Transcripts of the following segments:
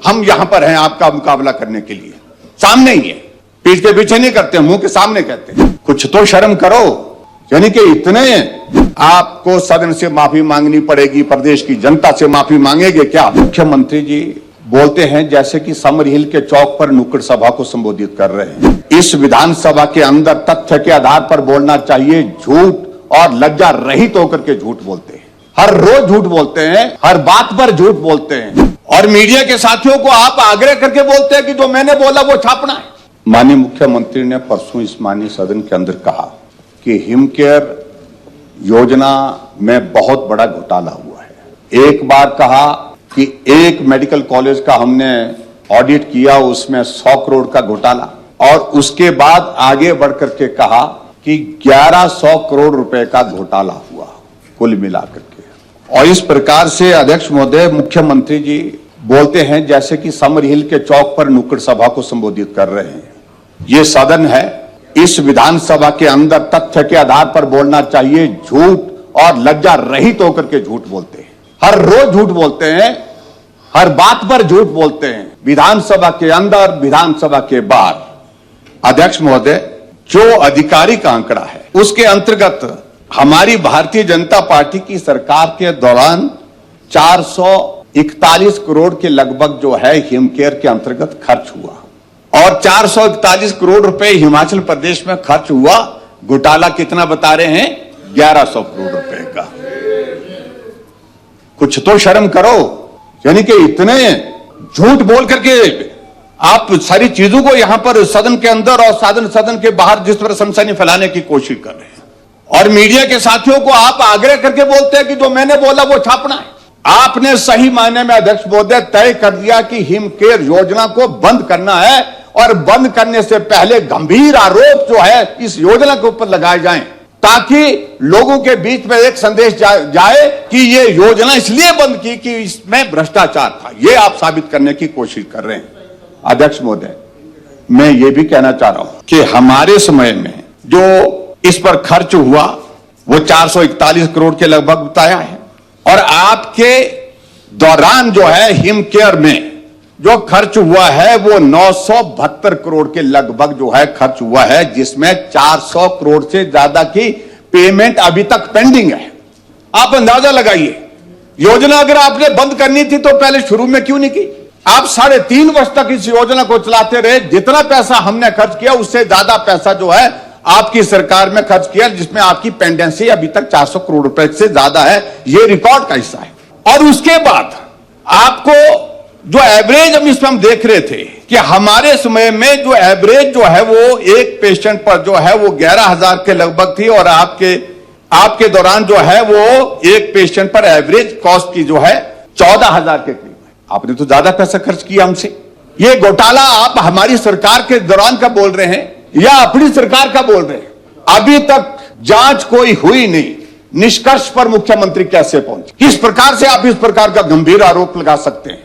हम यहां पर हैं आपका मुकाबला करने के लिए, सामने ही है, पीठ के पीछे नहीं करते, मुंह के सामने कहते हैं। कुछ तो शर्म करो। यानी कि इतने आपको सदन से माफी मांगनी पड़ेगी, प्रदेश की जनता से माफी मांगेंगे क्या? मुख्यमंत्री जी बोलते हैं जैसे कि समर हिल के चौक पर नुक्कड़ सभा को संबोधित कर रहे हैं। इस विधानसभा के अंदर तथ्य के आधार पर बोलना चाहिए। झूठ और लज्जा रहित होकर के झूठ बोलते हैं, हर रोज झूठ बोलते हैं, हर बात पर झूठ बोलते हैं, और मीडिया के साथियों को आप आग्रह करके बोलते हैं कि जो मैंने बोला वो छापना है। माननीय मुख्यमंत्री ने परसों इस माननीय सदन के अंदर कहा कि हिमकेयर योजना में बहुत बड़ा घोटाला हुआ है। एक बार कहा कि एक मेडिकल कॉलेज का हमने ऑडिट किया, उसमें 100 करोड़ का घोटाला, और उसके बाद आगे बढ़कर के कहा कि 1100 करोड़ रुपए का घोटाला हुआ कुल मिलाकर के। और इस प्रकार से अध्यक्ष महोदय, मुख्यमंत्री जी बोलते हैं जैसे कि समर हिल के चौक पर नुक्कड़ सभा को संबोधित कर रहे हैं। ये सदन है, इस विधानसभा के अंदर तथ्य के आधार पर बोलना चाहिए। झूठ और लज्जा रहित होकर के झूठ बोलते हैं, हर रोज झूठ बोलते हैं, हर बात पर झूठ बोलते हैं, विधानसभा के अंदर, विधानसभा के बाहर। अध्यक्ष महोदय, जो आधिकारिक आंकड़ा है उसके अंतर्गत हमारी भारतीय जनता पार्टी की सरकार के दौरान 441 करोड़ के लगभग जो है हिमकेयर के अंतर्गत खर्च हुआ, और 441 करोड़ रुपए हिमाचल प्रदेश में खर्च हुआ। घोटाला कितना बता रहे हैं? 1100 करोड़ रुपए का। कुछ तो शर्म करो। यानी कि इतने झूठ बोल करके आप सारी चीजों को यहां पर सदन के अंदर और सदन के बाहर जिस तरह सनसनी फैलाने की कोशिश कर रहे हैं, और मीडिया के साथियों को आप आग्रह करके बोलते हैं कि जो मैंने बोला वो छापना है। आपने सही मायने में अध्यक्ष महोदय तय कर दिया कि हिमकेयर योजना को बंद करना है, और बंद करने से पहले गंभीर आरोप जो है इस योजना के ऊपर लगाए जाएं, ताकि लोगों के बीच में एक संदेश जाए कि ये योजना इसलिए बंद की कि इसमें भ्रष्टाचार था। ये आप साबित करने की कोशिश कर रहे हैं। अध्यक्ष महोदय, मैं ये भी कहना चाह रहा हूं कि हमारे समय में जो इस पर खर्च हुआ वो 441 करोड़ के लगभग बताया है, और आपके दौरान जो है हिमकेयर में जो खर्च हुआ है वो 972 करोड़ के लगभग जो है खर्च हुआ है, जिसमें 400 करोड़ से ज्यादा की पेमेंट अभी तक पेंडिंग है। आप अंदाजा लगाइए, योजना अगर आपने बंद करनी थी तो पहले शुरू में क्यों नहीं की? आप 3.5 वर्ष तक इस योजना को चलाते रहे। जितना पैसा हमने खर्च किया उससे ज्यादा पैसा जो है आपकी सरकार में खर्च किया, जिसमें आपकी पेंडेंसी अभी तक 400 करोड़ रुपए से ज्यादा है। यह रिकॉर्ड का हिस्सा है। और उसके बाद आपको जो एवरेज हम देख रहे थे कि हमारे समय में जो एवरेज जो है वो एक पेशेंट पर जो है वो 11,000 के लगभग थी, और आपके दौरान जो है वो एक पेशेंट पर एवरेज कॉस्ट की जो है 14,000 के करीब है। आपने तो ज्यादा पैसा खर्च किया हमसे। ये घोटाला आप हमारी सरकार के दौरान का बोल रहे हैं या अपनी सरकार का बोल रहे हैं? अभी तक जांच कोई हुई नहीं। निष्कर्ष पर मुख्यमंत्री कैसे पहुंचे? किस प्रकार से आप इस प्रकार का गंभीर आरोप लगा सकते हैं?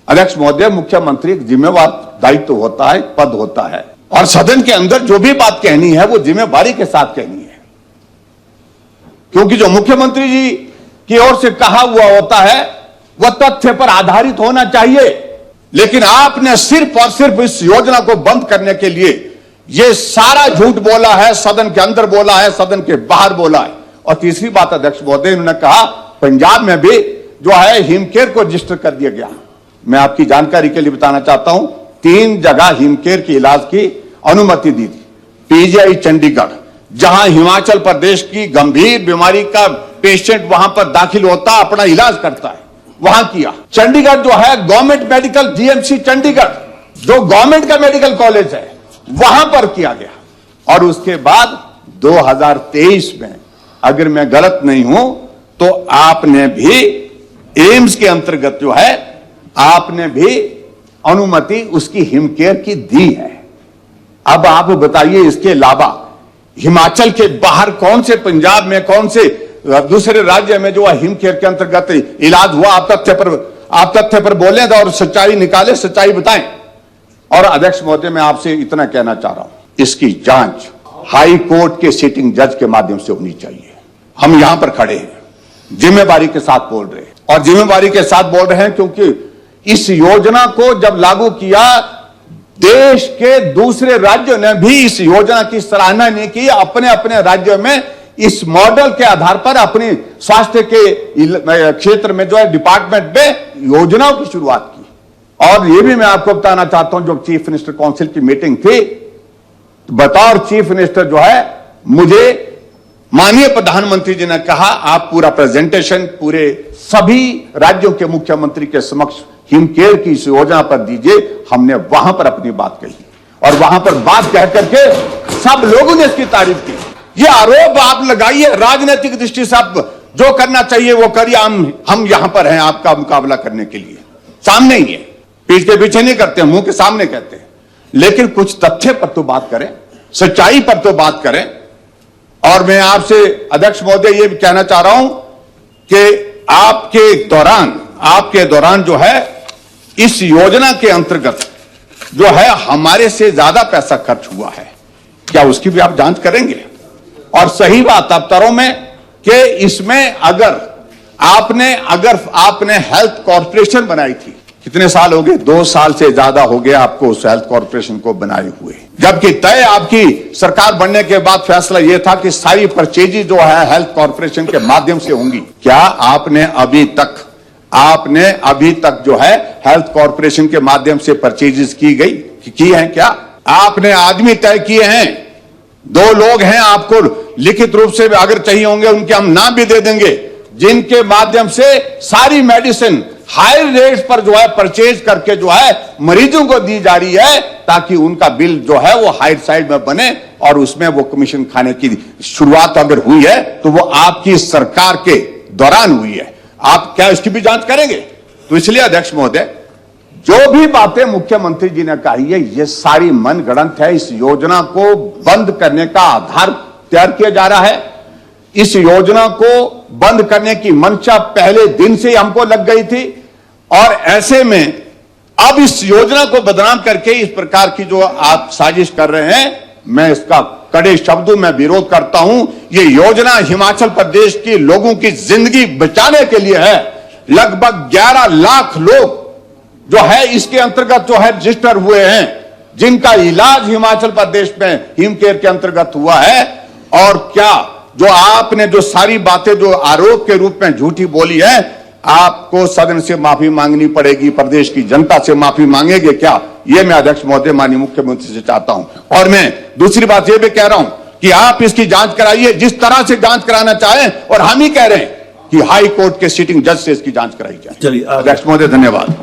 अध्यक्ष महोदय, मुख्यमंत्री एक जिम्मेवार दायित्व होता है, पद होता है, और सदन के अंदर जो भी बात कहनी है वो जिम्मेवारी के साथ कहनी है, क्योंकि जो मुख्यमंत्री जी की ओर से कहा हुआ होता है वह तथ्य पर आधारित होना चाहिए। लेकिन आपने सिर्फ और सिर्फ इस योजना को बंद करने के लिए यह सारा झूठ बोला है, सदन के अंदर बोला है, सदन के बाहर बोला है। और तीसरी बात अध्यक्ष महोदय, उन्होंने कहा पंजाब में भी जो है हिमकेयर को रजिस्टर कर दिया गया। मैं आपकी जानकारी के लिए बताना चाहता हूं, 3 जगह हिमकेयर के इलाज की अनुमति दी थी। पीजीआई चंडीगढ़, जहां हिमाचल प्रदेश की गंभीर बीमारी का पेशेंट वहां पर दाखिल होता, अपना इलाज करता है, वहां किया। चंडीगढ़ जो है गवर्नमेंट मेडिकल जीएमसी चंडीगढ़, जो गवर्नमेंट का मेडिकल कॉलेज है, वहां पर किया गया। और उसके बाद 2023 में, अगर मैं गलत नहीं हूं, तो आपने भी एम्स के अंतर्गत जो है आपने भी अनुमति उसकी हिमकेयर की दी है। अब आप बताइए, इसके अलावा हिमाचल के बाहर कौन से, पंजाब में कौन से दूसरे राज्य में जो हिमकेयर के अंतर्गत इलाज हुआ? आप तथ्य पर बोले और सच्चाई निकाले, सच्चाई बताएं। और अध्यक्ष महोदय, मैं आपसे इतना कहना चाह रहा हूं, इसकी जांच हाई कोर्ट के सिटिंग जज के माध्यम से होनी चाहिए। हम यहां पर खड़े हैं, जिम्मेवारी के साथ बोल रहे हैं, और जिम्मेवारी के साथ बोल रहे हैं क्योंकि इस योजना को जब लागू किया, देश के दूसरे राज्यों ने भी इस योजना की सराहना नहीं की। अपने अपने राज्यों में इस मॉडल के आधार पर अपनी स्वास्थ्य के क्षेत्र में जो है डिपार्टमेंट में योजनाओं की शुरुआत की। और यह भी मैं आपको बताना चाहता हूं, जो चीफ मिनिस्टर काउंसिल की मीटिंग थी, तो बतौर चीफ मिनिस्टर जो है, मुझे माननीय प्रधानमंत्री जी ने कहा आप पूरा प्रेजेंटेशन पूरे सभी राज्यों के मुख्यमंत्री के समक्ष हिमकेयर की इस योजना पर दीजिए। हमने वहां पर अपनी बात कही और वहां पर बात कह करके सब लोगों ने इसकी तारीफ की। ये आरोप आप लगाइए, राजनीतिक दृष्टि से आप जो करना चाहिए वो करिए, हम यहां पर हैं आपका मुकाबला करने के लिए, सामने ही है, पीठ के पीछे नहीं करते, मुंह के सामने कहते हैं। लेकिन कुछ तथ्य पर तो बात करें, सच्चाई पर तो बात करें। और मैं आपसे अध्यक्ष महोदय ये भी कहना चाह रहा हूं कि आपके दौरान जो है इस योजना के अंतर्गत जो है हमारे से ज्यादा पैसा खर्च हुआ है, क्या उसकी भी आप जांच करेंगे? और सही बात अवसरों में कि इसमें अगर आपने हेल्थ कॉर्पोरेशन बनाई थी, कितने साल हो गए? 2 साल से ज्यादा हो गया आपको उस हेल्थ कॉर्पोरेशन को बनाए हुए, जबकि तय आपकी सरकार बनने के बाद फैसला यह था कि सारी परचेजी जो है हेल्थ कॉर्पोरेशन के माध्यम से होंगी। क्या आपने अभी तक जो है हेल्थ कॉर्पोरेशन के माध्यम से परचेजेस की हैं? क्या आपने आदमी तय किए हैं? 2 लोग हैं, आपको लिखित रूप से अगर चाहिए होंगे उनके हम नाम भी दे देंगे, जिनके माध्यम से सारी मेडिसिन हाई रेट्स पर जो है परचेज करके जो है मरीजों को दी जा रही है, ताकि उनका बिल जो है वो हाई साइड में बने और उसमें वो कमीशन खाने की शुरुआत अगर हुई है तो वो आपकी सरकार के दौरान हुई है। आप क्या इसकी भी जांच करेंगे? तो इसलिए अध्यक्ष महोदय, जो भी बातें मुख्यमंत्री जी ने कही है ये सारी मनगढ़ंत है। इस योजना को बंद करने का आधार तैयार किया जा रहा है। इस योजना को बंद करने की मंशा पहले दिन से ही हमको लग गई थी और ऐसे में अब इस योजना को बदनाम करके इस प्रकार की जो आप साजिश कर रहे हैं, मैं इसका कड़े शब्दों में विरोध करता हूं। ये योजना हिमाचल प्रदेश के लोगों की जिंदगी बचाने के लिए है। लगभग 11 लाख लोग जो है इसके अंतर्गत जो है रजिस्टर हुए हैं, जिनका इलाज हिमाचल प्रदेश में हिमकेयर के अंतर्गत हुआ है। और क्या जो आपने जो सारी बातें जो आरोप के रूप में झूठी बोली है, आपको सदन से माफी मांगनी पड़ेगी, प्रदेश की जनता से माफी मांगेंगे क्या? ये मैं अध्यक्ष महोदय माननीय मुख्यमंत्री से चाहता हूं। और मैं दूसरी बात ये भी कह रहा हूं कि आप इसकी जांच कराइए जिस तरह से जांच कराना चाहें, और हम ही कह रहे हैं कि हाई कोर्ट के सिटिंग जज से इसकी जांच कराई जाए। चलिए अध्यक्ष महोदय, धन्यवाद।